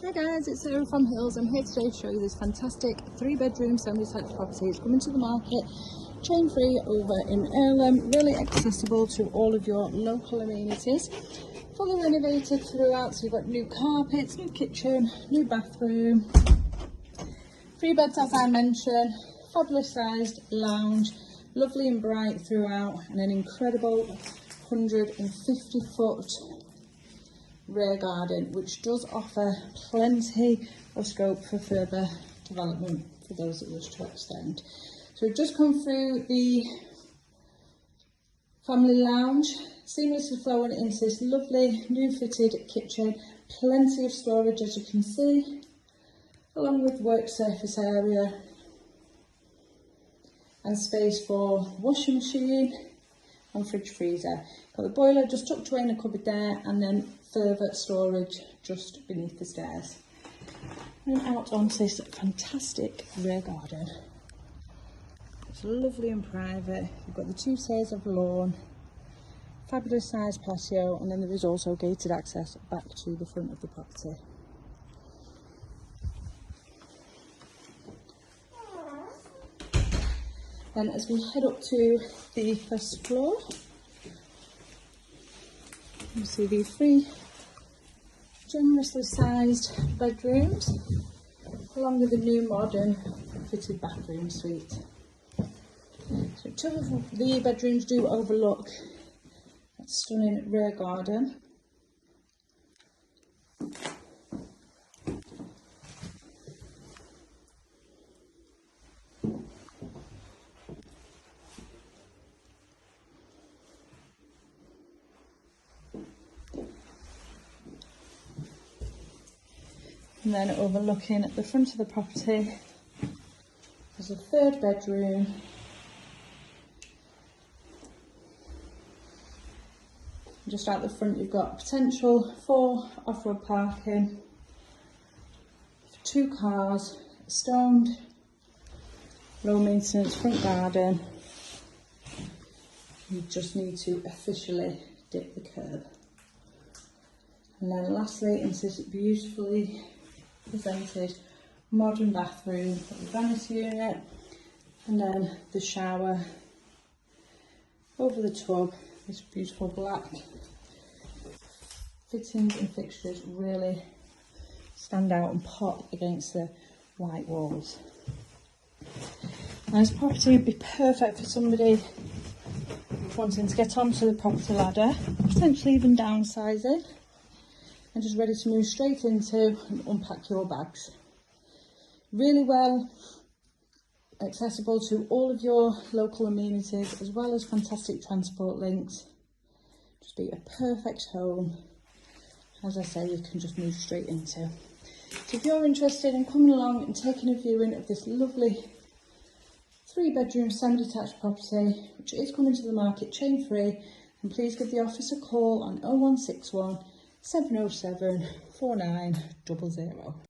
Hi guys, it's Sarah from Hills. I'm here today to show you this fantastic 3-bedroom semi-detached property. It's coming to the market chain free over in Irlam, really accessible to all of your local amenities. Fully renovated throughout, so you've got new carpets, new kitchen, new bathroom, 3 beds as I mentioned, fabulous sized lounge, lovely and bright throughout, and an incredible 150 foot rear garden, which does offer plenty of scope for further development for those that wish to extend. So we've just come through the family lounge, seamlessly flowing into this lovely new fitted kitchen, plenty of storage as you can see, along with work surface area and space for washing machine and fridge freezer. Got the boiler just tucked away in a cupboard there, and then further storage just beneath the stairs. And out onto this fantastic rear garden. It's lovely and private. You've got the 2 tiers of lawn, fabulous sized patio, and then there is also gated access back to the front of the property. Then as we head up to the first floor, you see these 3 generously sized bedrooms, along with a new modern fitted bathroom suite. So 2 of the bedrooms do overlook that stunning rear garden. And then overlooking at the front of the property, there's a 3rd bedroom. Just out the front you've got potential for off-road parking, 2 cars, stoned, low maintenance front garden. You just need to officially dip the curb. And then lastly, into this beautifully presented modern bathroom, got the vanity unit, and then the shower over the tub. This beautiful black fittings and fixtures really stand out and pop against the white walls. Now, this property would be perfect for somebody wanting to get onto the property ladder, potentially even downsizing, and just ready to move straight into and unpack your bags. Really well accessible to all of your local amenities, as well as fantastic transport links. Just be a perfect home, as I say, you can just move straight into. So if you're interested in coming along and taking a viewing of this lovely 3-bedroom semi-detached property, which is coming to the market chain free, then please give the office a call on 0161 707 4900.